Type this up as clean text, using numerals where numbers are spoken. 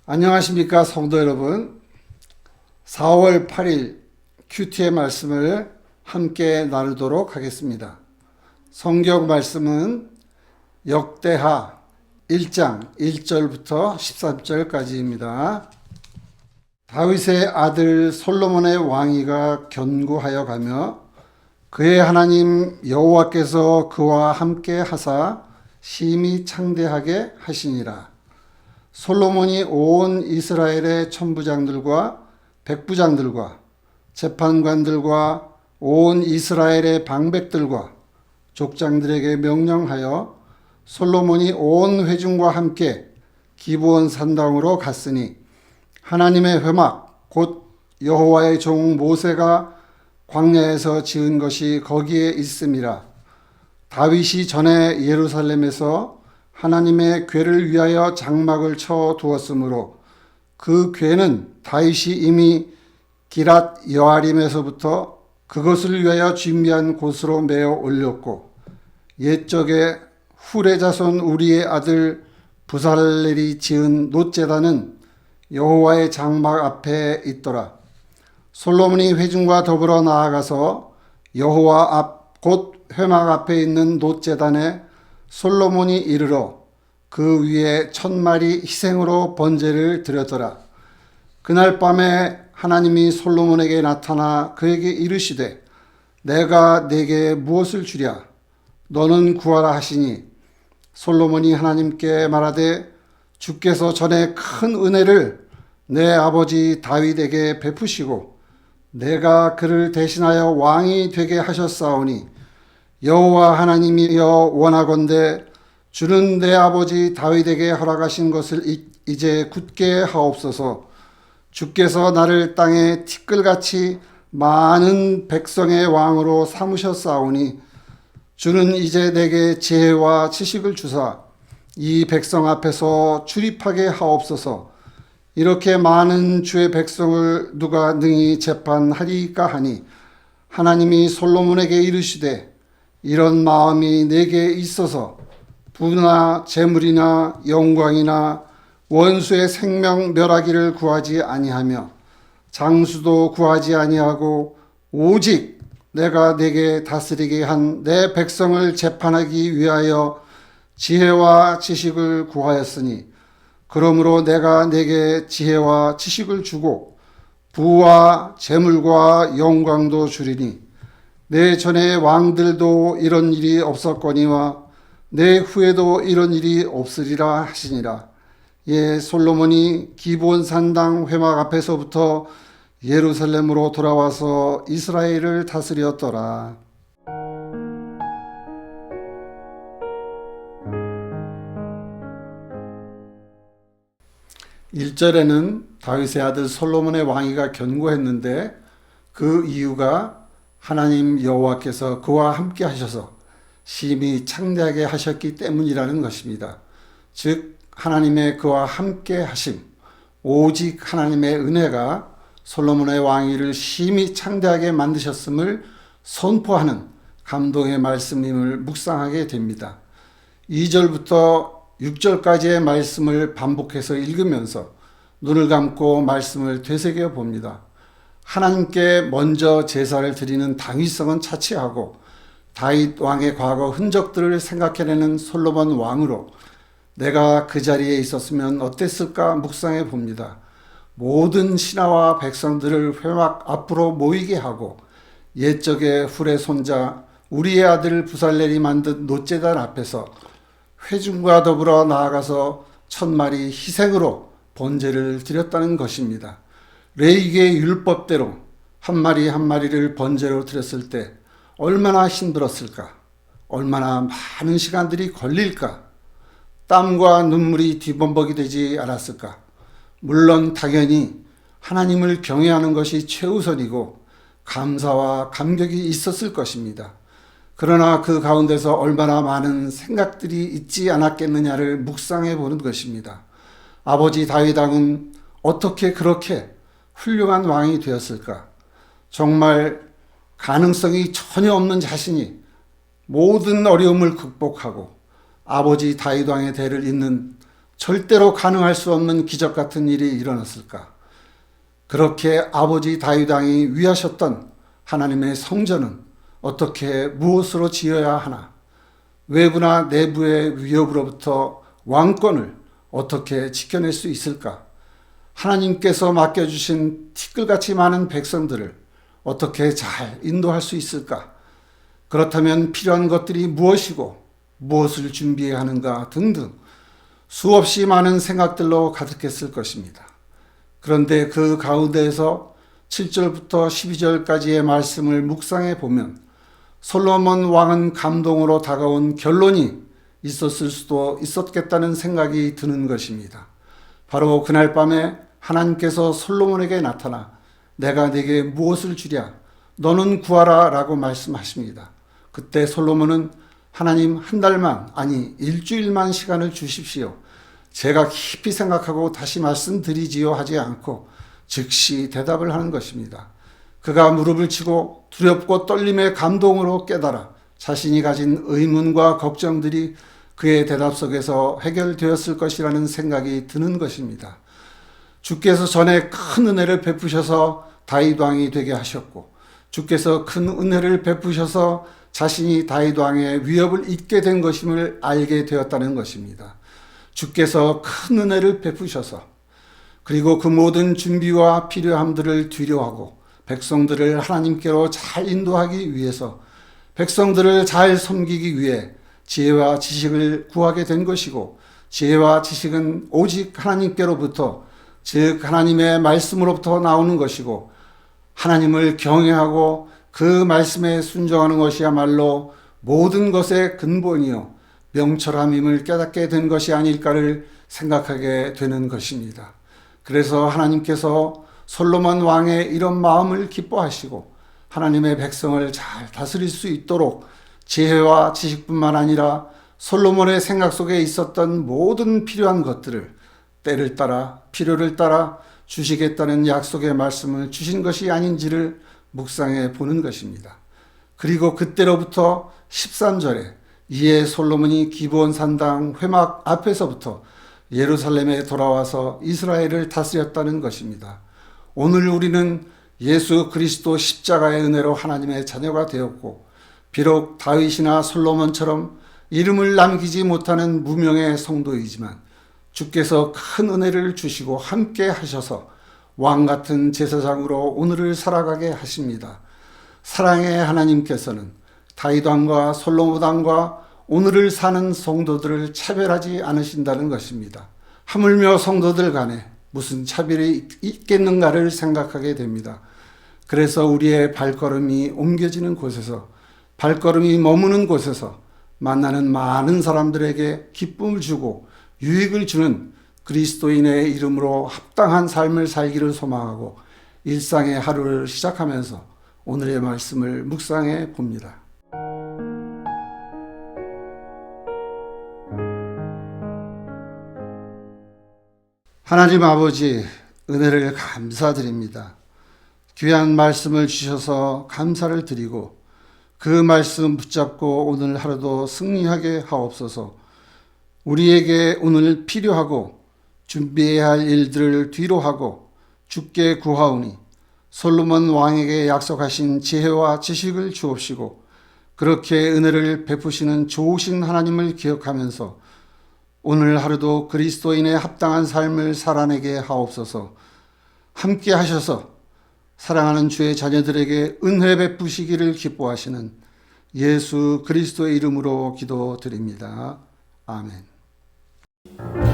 안녕하십니까 성도 여러분. 4월 8일 큐티의 말씀을 함께 나누도록 하겠습니다. 성경 말씀은 역대하 1장 1절부터 13절까지입니다. 다윗의 아들 솔로몬의 왕위가 견고하여 가며 그의 하나님 여호와께서 그와 함께 하사 심히 창대하게 하시니라. 솔로몬이 온 이스라엘의 천부장들과 백부장들과 재판관들과 온 이스라엘의 방백들과 족장들에게 명령하여 솔로몬이 온 회중과 함께 기브온 산당으로 갔으니 하나님의 회막 곧 여호와의 종 모세가 광야에서 지은 것이 거기에 있음이라. 다윗이 전에 예루살렘에서 하나님의 궤를 위하여 장막을 쳐 두었으므로 그 궤는 다윗이 이미 기랏 여아림에서부터 그것을 위하여 준비한 곳으로 메어 올렸고 옛적에 훌의 자손 우리의 아들 부살렐이 지은 놋제단은 여호와의 장막 앞에 있더라. 솔로몬이 회중과 더불어 나아가서 여호와 앞 곧 회막 앞에 있는 놋제단에 솔로몬이 이르러 그 위에 1000마리 희생으로 번제를 드렸더라. 그날 밤에 하나님이 솔로몬에게 나타나 그에게 이르시되 내가 네게 무엇을 주랴 너는 구하라 하시니 솔로몬이 하나님께 말하되 주께서 전에 큰 은혜를 내 아버지 다윗에게 베푸시고 내가 그를 대신하여 왕이 되게 하셨사오니 여호와 하나님이여 원하건대 주는 내 아버지 다윗에게 허락하신 것을 이제 굳게 하옵소서. 주께서 나를 땅에 티끌같이 많은 백성의 왕으로 삼으셨사오니 주는 이제 내게 지혜와 지식을 주사 이 백성 앞에서 출입하게 하옵소서. 이렇게 많은 주의 백성을 누가 능히 재판하리까 하니 하나님이 솔로몬에게 이르시되 이런 마음이 내게 있어서 부나 재물이나 영광이나 원수의 생명 멸하기를 구하지 아니하며 장수도 구하지 아니하고 오직 내가 내게 다스리게 한 내 백성을 재판하기 위하여 지혜와 지식을 구하였으니 그러므로 내가 내게 지혜와 지식을 주고 부와 재물과 영광도 주리니 내 전에 왕들도 이런 일이 없었거니와 내 후에도 이런 일이 없으리라 하시니라. 예, 솔로몬이 기브온 산당 회막 앞에서부터 예루살렘으로 돌아와서 이스라엘을 다스렸더라. 1절에는 다윗의 아들 솔로몬의 왕위가 견고했는데 그 이유가 하나님 여호와께서 그와 함께 하셔서 심히 창대하게 하셨기 때문이라는 것입니다. 즉 하나님의 그와 함께 하심, 오직 하나님의 은혜가 솔로몬의 왕위를 심히 창대하게 만드셨음을 선포하는 감동의 말씀임을 묵상하게 됩니다. 2절부터 6절까지의 말씀을 반복해서 읽으면서 눈을 감고 말씀을 되새겨 봅니다. 하나님께 먼저 제사를 드리는 당위성은 차치하고 다윗 왕의 과거 흔적들을 생각해내는 솔로몬 왕으로 내가 그 자리에 있었으면 어땠을까 묵상해 봅니다. 모든 신하와 백성들을 회막 앞으로 모이게 하고 옛적의 훌의 손자 우리의 아들 부살렐이 만든 놋제단 앞에서 회중과 더불어 나아가서 1000마리 희생으로 번제를 드렸다는 것입니다. 레위기의 율법대로 한 마리 한 마리를 번제로 드렸을 때 얼마나 힘들었을까? 얼마나 많은 시간들이 걸릴까? 땀과 눈물이 뒤범벅이 되지 않았을까? 물론 당연히 하나님을 경외하는 것이 최우선이고 감사와 감격이 있었을 것입니다. 그러나 그 가운데서 얼마나 많은 생각들이 있지 않았겠느냐를 묵상해 보는 것입니다. 아버지 다윗 왕은 어떻게 그렇게 훌륭한 왕이 되었을까? 정말 가능성이 전혀 없는 자신이 모든 어려움을 극복하고 아버지 다윗 왕의 대를 잇는 절대로 가능할 수 없는 기적 같은 일이 일어났을까? 그렇게 아버지 다윗 왕이 위하셨던 하나님의 성전은 어떻게 무엇으로 지어야 하나? 외부나 내부의 위협으로부터 왕권을 어떻게 지켜낼 수 있을까? 하나님께서 맡겨주신 티끌같이 많은 백성들을 어떻게 잘 인도할 수 있을까? 그렇다면 필요한 것들이 무엇이고 무엇을 준비해야 하는가 등등 수없이 많은 생각들로 가득했을 것입니다. 그런데 그 가운데에서 7절부터 12절까지의 말씀을 묵상해 보면 솔로몬 왕은 감동으로 다가온 결론이 있었을 수도 있었겠다는 생각이 드는 것입니다. 바로 그날 밤에 하나님께서 솔로몬에게 나타나 내가 네게 무엇을 주랴? 너는 구하라 라고 말씀하십니다. 그때 솔로몬은 하나님 한 달만, 아니 일주일만 시간을 주십시오. 제가 깊이 생각하고 다시 말씀드리지요 하지 않고 즉시 대답을 하는 것입니다. 그가 무릎을 치고 두렵고 떨림의 감동으로 깨달아 자신이 가진 의문과 걱정들이 그의 대답 속에서 해결되었을 것이라는 생각이 드는 것입니다. 주께서 전에 큰 은혜를 베푸셔서 다윗 왕이 되게 하셨고 주께서 큰 은혜를 베푸셔서 자신이 다윗 왕의 위협을 잊게 된 것임을 알게 되었다는 것입니다. 주께서 큰 은혜를 베푸셔서 그리고 그 모든 준비와 필요함들을 뒤로하고 백성들을 하나님께로 잘 인도하기 위해서 백성들을 잘 섬기기 위해 지혜와 지식을 구하게 된 것이고 지혜와 지식은 오직 하나님께로부터 즉 하나님의 말씀으로부터 나오는 것이고 하나님을 경외하고 그 말씀에 순종하는 것이야말로 모든 것의 근본이요 명철함임을 깨닫게 된 것이 아닐까를 생각하게 되는 것입니다. 그래서 하나님께서 솔로몬 왕의 이런 마음을 기뻐하시고 하나님의 백성을 잘 다스릴 수 있도록 지혜와 지식뿐만 아니라 솔로몬의 생각 속에 있었던 모든 필요한 것들을 때를 따라 필요를 따라 주시겠다는 약속의 말씀을 주신 것이 아닌지를 묵상해 보는 것입니다. 그리고 그때로부터 13절에 이에 솔로몬이 기브온 산당 회막 앞에서부터 예루살렘에 돌아와서 이스라엘을 다스렸다는 것입니다. 오늘 우리는 예수 그리스도 십자가의 은혜로 하나님의 자녀가 되었고 비록 다윗이나 솔로몬처럼 이름을 남기지 못하는 무명의 성도이지만 주께서 큰 은혜를 주시고 함께 하셔서 왕 같은 제사장으로 오늘을 살아가게 하십니다. 사랑의 하나님께서는 다윗 왕과 솔로몬 왕과 오늘을 사는 성도들을 차별하지 않으신다는 것입니다. 하물며 성도들 간에 무슨 차별이 있겠는가를 생각하게 됩니다. 그래서 우리의 발걸음이 옮겨지는 곳에서 발걸음이 머무는 곳에서 만나는 많은 사람들에게 기쁨을 주고 유익을 주는 그리스도인의 이름으로 합당한 삶을 살기를 소망하고 일상의 하루를 시작하면서 오늘의 말씀을 묵상해 봅니다. 하나님 아버지, 은혜를 감사드립니다. 귀한 말씀을 주셔서 감사를 드리고 그 말씀 붙잡고 오늘 하루도 승리하게 하옵소서. 우리에게 오늘 필요하고 준비해야 할 일들을 뒤로 하고 주께 구하오니 솔로몬 왕에게 약속하신 지혜와 지식을 주옵시고 그렇게 은혜를 베푸시는 좋으신 하나님을 기억하면서 오늘 하루도 그리스도인의 합당한 삶을 살아내게 하옵소서. 함께 하셔서 사랑하는 주의 자녀들에게 은혜 베푸시기를 기뻐하시는 예수 그리스도의 이름으로 기도드립니다. 아멘.